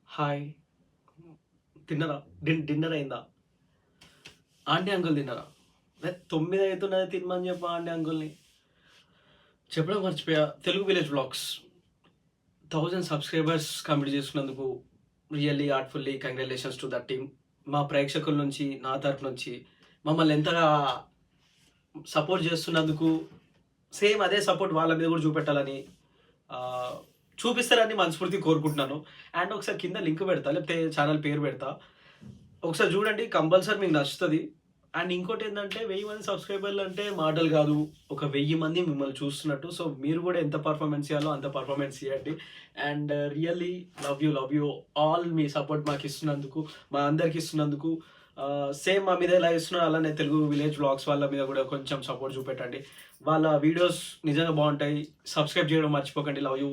Hi. తిన్నరా? Dinner అయిందా? Aunty, uncle తిన్నారా? 9 అయితున్నది తినమని చెప్పు ఆంటీ, అంకుల్‌ని. చెప్పడం మర్చిపోయా. Telugu village vlogs 1000 subscribers complete చేసుకున్నందుకు really heartfully congratulations to the team. మా ప్రేక్షకుల నుంచి, నా తరపు నుంచి మమ్మల్ని ఎంతగా సపోర్ట్ చేస్తున్నందుకు సేమ్ అదే సపోర్ట్ వాళ్ళ మీద కూడా చూపెట్టాలని ఆహ్, చూపిస్తారని మనస్ఫూర్తిగా కోరుకుంటున్నాను. అండ్ ఒకసారి కింద లింక్ పెడతా, లేకపోతే ఛానల్ పేరు పెడతా. ఒకసారి చూడండి, కంపల్సరీ మీకు నచ్చుతది. అండ్ ఇంకోటేందంటే 1000 మంది సబ్‌స్క్రైబర్లు అంటే మాటలు గాదు. ఒక 1000 మంది మిమ్మల్ని చూస్తున్నట్టు. సో, మీరు గూడా ఎంత పెర్ఫార్మన్స్ ఇయ్యాలో అంత పెర్ఫార్మన్స్ ఇయ్యండి. And really love you all మీ సపోర్ట్ మాకిస్తున్నందుకు, మా అందరికి ఇస్తున్నందుకు. సేమ్ మా మీద ఎలా ఇస్తున్నారో అలానే తెలుగు విలేజ్ వ్లాగ్స్ వాళ్ళ మీద గూడా కొంచెం సపోర్ట్ చూపెట్టండి. వాళ్ళ వీడియోస్ నిజంగా బావుంటాయి. సబ్స్క్రైబ్ చేయడం మర్చిపోకండి. Love you.